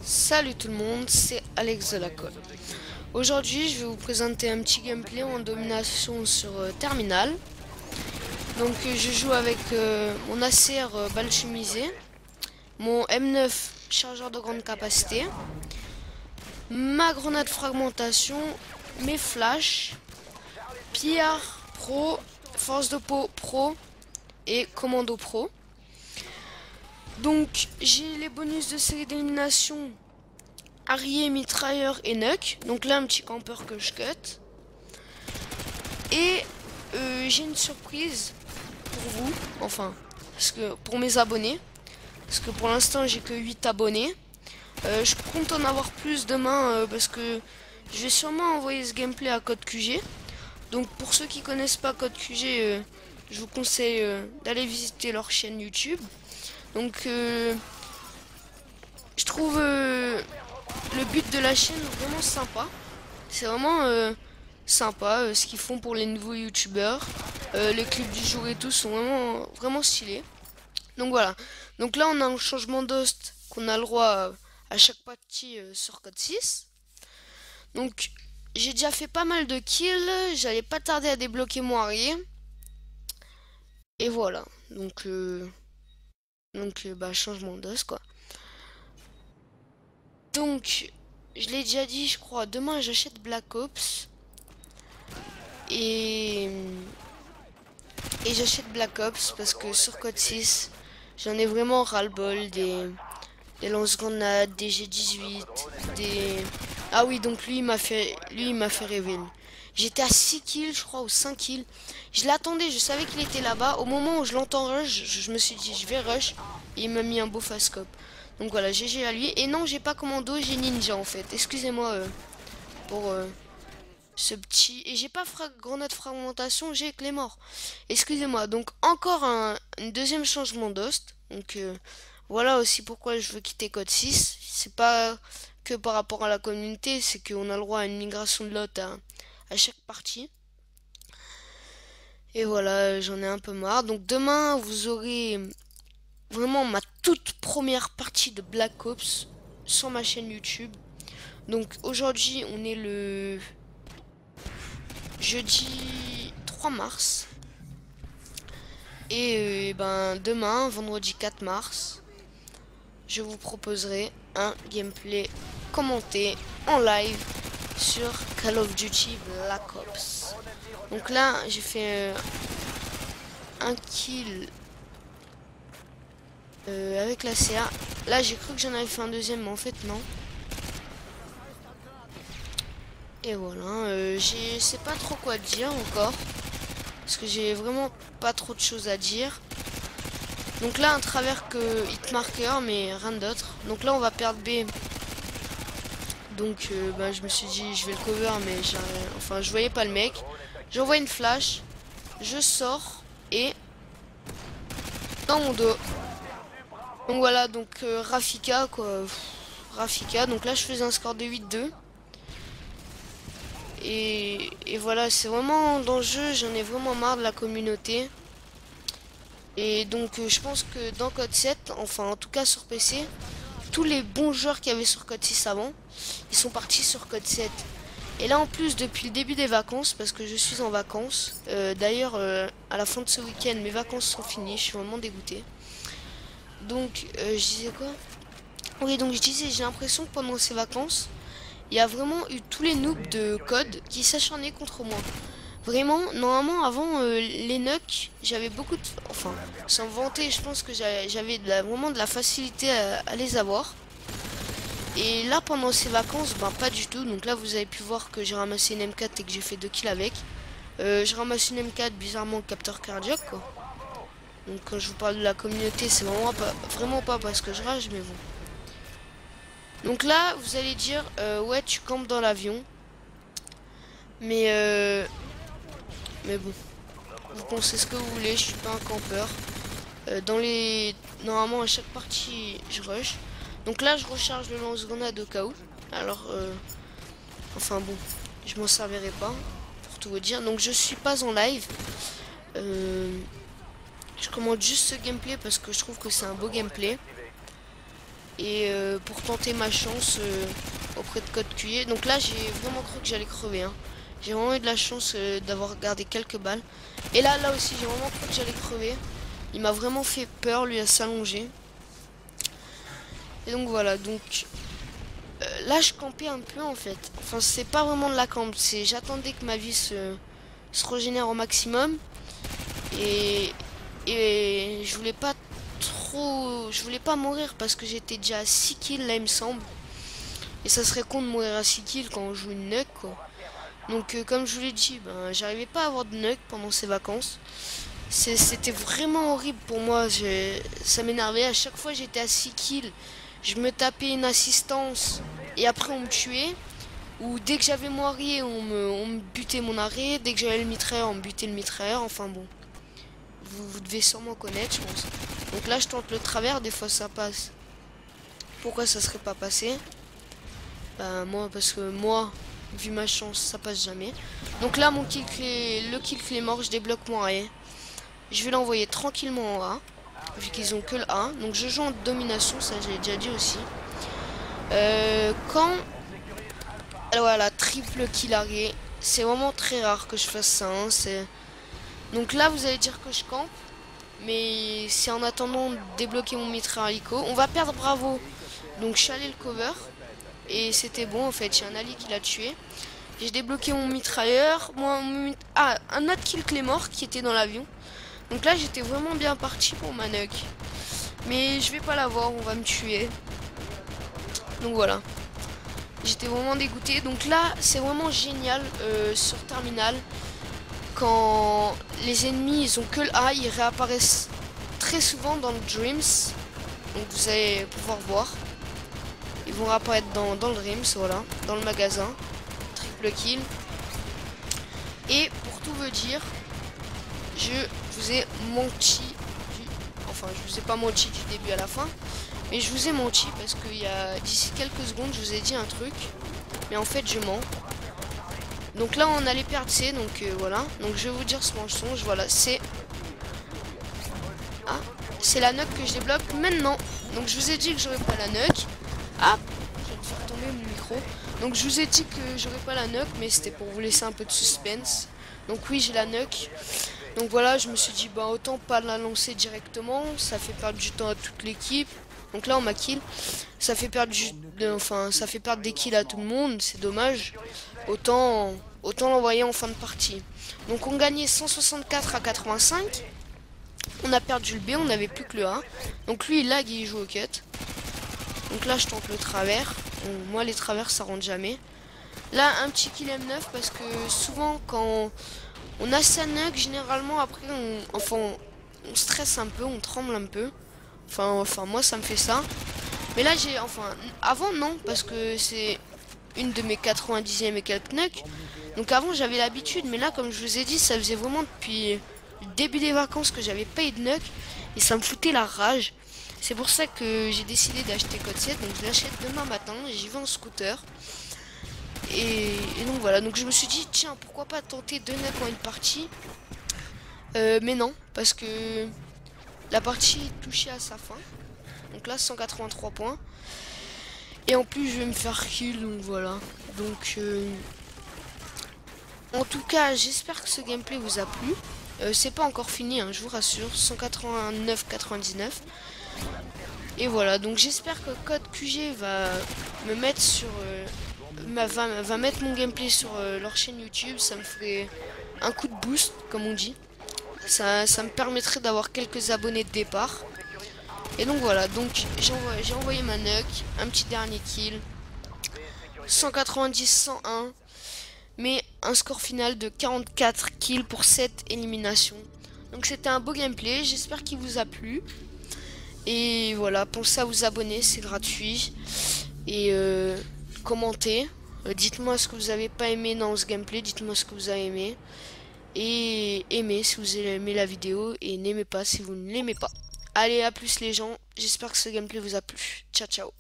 Salut tout le monde, c'est Alex de la Colle. Aujourd'hui, je vais vous présenter un petit gameplay en domination sur Terminal. Donc, je joue avec mon ACR balchumisé, mon M9 chargeur de grande capacité, ma grenade fragmentation, mes flashs, pillard pro, force de peau pro et commando pro. Donc, j'ai les bonus de série d'élimination Harrier, mitrailleur et Nuck. Donc là, un petit campeur que je cut. Et j'ai une surprise pour vous. Enfin, parce que pour mes abonnés. Parce que pour l'instant, j'ai que 8 abonnés. Je compte en avoir plus demain parce que je vais sûrement envoyer ce gameplay à Code QG. Donc pour ceux qui connaissent pas Code QG, je vous conseille d'aller visiter leur chaîne YouTube. Donc je trouve le but de la chaîne vraiment sympa. C'est vraiment sympa ce qu'ils font pour les nouveaux youtubeurs. Les clips du jour et tout sont vraiment stylés. Donc voilà. Donc là on a un changement d'host qu'on a le droit à chaque partie sur code 6. Donc j'ai déjà fait pas mal de kills. J'allais pas tarder à débloquer mon Harrier. Et voilà. Donc changement d'host quoi. Donc je l'ai déjà dit je crois. Demain j'achète Black Ops. Et j'achète Black Ops parce que sur Code 6, j'en ai vraiment ras-le-bol des lance-grenades, des G18, des... Ah oui, donc lui, il m'a fait rêver. J'étais à 6 kills, je crois, ou 5 kills. Je l'attendais, je savais qu'il était là-bas. Au moment où je l'entends rush, je me suis dit, je vais rush. Et il m'a mis un beau fast scope. Donc voilà, GG à lui. Et non, j'ai pas commando, j'ai ninja en fait. Excusez-moi pour ce petit... Et j'ai pas grenade fragmentation, j'ai clé mort. Excusez-moi, donc encore un deuxième changement d'host. Donc voilà aussi pourquoi je veux quitter Code 6. C'est pas que par rapport à la communauté, c'est qu'on a le droit à une migration de lot à chaque partie. Et voilà, j'en ai un peu marre. Donc demain, vous aurez vraiment ma toute première partie de Black Ops sur ma chaîne YouTube. Donc aujourd'hui, on est le jeudi 3 mars. Et demain, vendredi 4 mars, je vous proposerai un gameplay commenté en live sur Call of Duty Black Ops. Donc là, j'ai fait un kill avec la CA. Là, j'ai cru que j'en avais fait un deuxième, mais en fait, non. Et voilà, je sais pas trop quoi dire encore. Parce que j'ai vraiment pas trop de choses à dire. Donc là, un travers que hitmarker, mais rien d'autre. Donc là, on va perdre B. Donc je me suis dit, je vais le cover, mais enfin, je voyais pas le mec. J'envoie une flash. Je sors. Et dans mon dos. Donc voilà, donc Rafika, quoi. Rafika. Donc là, je faisais un score de 8-2. Et voilà, c'est vraiment dans le jeu, j'en ai vraiment marre de la communauté. Et donc je pense que dans Code 7, enfin en tout cas sur PC, tous les bons joueurs qu'il y avait sur Code 6 avant, ils sont partis sur Code 7. Et là en plus depuis le début des vacances, parce que je suis en vacances, d'ailleurs à la fin de ce week-end mes vacances sont finies, je suis vraiment dégoûté. Donc je disais quoi? Oui, donc je disais, j'ai l'impression que pendant ces vacances, il y a vraiment eu tous les noobs de code qui s'acharnaient contre moi. Vraiment, normalement, avant les nucs, j'avais beaucoup de... Enfin, sans vanter, je pense que j'avais vraiment de la facilité à les avoir. Et là, pendant ces vacances, pas du tout. Donc là, vous avez pu voir que j'ai ramassé une M4 et que j'ai fait 2 kills avec. J'ai ramassé une M4, bizarrement, capteur cardiaque, quoi. Donc quand je vous parle de la communauté, c'est vraiment pas parce que je rage, mais bon. Donc là, vous allez dire, ouais, tu campes dans l'avion. Mais bon, vous pensez ce que vous voulez, je suis pas un campeur. Normalement, à chaque partie, je rush. Donc là, je recharge le lance-grenade au cas où. Alors, enfin bon, je m'en servirai pas, pour tout vous dire. Donc je suis pas en live. Je commande juste ce gameplay parce que je trouve que c'est un beau gameplay. Et pour tenter ma chance auprès de Code QG. Donc là j'ai vraiment cru que j'allais crever, hein. J'ai vraiment eu de la chance d'avoir gardé quelques balles. Et là aussi j'ai vraiment cru que j'allais crever. Il m'a vraiment fait peur lui à s'allonger. Et donc voilà, donc là je campais un peu en fait. Enfin c'est pas vraiment de la camp, c'est j'attendais que ma vie se régénère au maximum. Et je voulais pas trop, je voulais pas mourir parce que j'étais déjà à 6 kills là il me semble. Et ça serait con de mourir à 6 kills quand on joue une nuke quoi. Donc comme je vous l'ai dit, ben, j'arrivais pas à avoir de nuke pendant ces vacances. C'était vraiment horrible pour moi, ça m'énervait. À chaque fois j'étais à 6 kills, je me tapais une assistance et après on me tuait. Ou dès que j'avais mon arrêt, on me butait mon arrêt. Dès que j'avais le mitrailleur, on me butait le mitrailleur. Enfin bon, vous devez sûrement connaître, je pense. Donc là je tente le travers, des fois ça passe. Pourquoi ça serait pas passé? Bah moi, parce que moi, vu ma chance, ça passe jamais. Donc là mon kill clé, le kill clé mort, je débloque mon arrêt. Je vais l'envoyer tranquillement en A, vu qu'ils ont que le A. Donc je joue en domination, ça j'ai déjà dit aussi. Quand... Alors voilà, triple kill arrêt. C'est vraiment très rare que je fasse ça, hein, donc là vous allez dire que je campe. Mais c'est en attendant de débloquer mon mitrailleur hélico. On va perdre Bravo. Donc je suis allé le cover. Et c'était bon en fait, j'ai un Ali qui l'a tué. J'ai débloqué mon mitrailleur. Un autre kill clé mort qui était dans l'avion. Donc là j'étais vraiment bien parti pour ma nuke. Mais je vais pas l'avoir, on va me tuer. Donc voilà. J'étais vraiment dégoûté. Donc là c'est vraiment génial sur Terminal. Quand les ennemis ils ont que le A, ils réapparaissent très souvent dans le Dreams. Donc vous allez pouvoir voir. Ils vont réapparaître dans le Dreams, voilà, dans le magasin. Triple kill. Et pour tout vous dire, je vous ai menti enfin je vous ai pas menti du début à la fin. Mais je vous ai menti parce qu'il y a d'ici quelques secondes je vous ai dit un truc. Mais en fait je mens. Donc là on allait perdre C, donc voilà. Donc je vais vous dire ce mensonge, voilà, c'est la nuke que je débloque maintenant. Donc je vous ai dit que j'aurais pas la nuke. Ah, je viens de faire tomber mon micro. Donc je vous ai dit que j'aurais pas la nuke, mais c'était pour vous laisser un peu de suspense. Donc oui, j'ai la nuke. Donc voilà, je me suis dit bah autant pas la lancer directement, ça fait perdre du temps à toute l'équipe. Donc là on m'a kill. Ça fait perdre ça fait perdre des kills à tout le monde, c'est dommage. Autant l'envoyer en fin de partie. Donc on gagnait 164 à 85. On a perdu le B, on n'avait plus que le A. Donc lui il lag et il joue au cut. Donc là je tente le travers. Bon, moi les travers ça rentre jamais. Là un petit kill M9 parce que souvent quand on a sa nuke, généralement après on stresse un peu, on tremble un peu. Enfin moi ça me fait ça. Mais là j'ai avant non parce que c'est une de mes 90e et quelques nuques. Donc avant j'avais l'habitude, mais là comme je vous ai dit ça faisait vraiment depuis le début des vacances que j'avais pas eu de nuque et ça me foutait la rage. C'est pour ça que j'ai décidé d'acheter Code 7, donc je l'achète demain matin, j'y vais en scooter. Et donc voilà, donc je me suis dit tiens pourquoi pas tenter 2 nuques en une partie. Mais non, parce que la partie touchait à sa fin. Donc là 183 points. Et en plus je vais me faire kill, donc voilà. Donc en tout cas j'espère que ce gameplay vous a plu. C'est pas encore fini, hein, je vous rassure. 189,99. Et voilà, donc j'espère que Code QG va me mettre sur va mettre mon gameplay sur leur chaîne YouTube. Ça me ferait un coup de boost comme on dit. Ça me permettrait d'avoir quelques abonnés de départ. Et donc voilà, donc j'ai envoyé ma nuke, un petit dernier kill, 190-101, mais un score final de 44 kills pour 7 éliminations. Donc c'était un beau gameplay, j'espère qu'il vous a plu. Et voilà, pensez à vous abonner, c'est gratuit. Et commentez, dites-moi ce que vous n'avez pas aimé dans ce gameplay, dites-moi ce que vous avez aimé. Et aimez si vous avez aimé la vidéo, et n'aimez pas si vous ne l'aimez pas. Allez, à plus les gens, j'espère que ce gameplay vous a plu. Ciao ciao.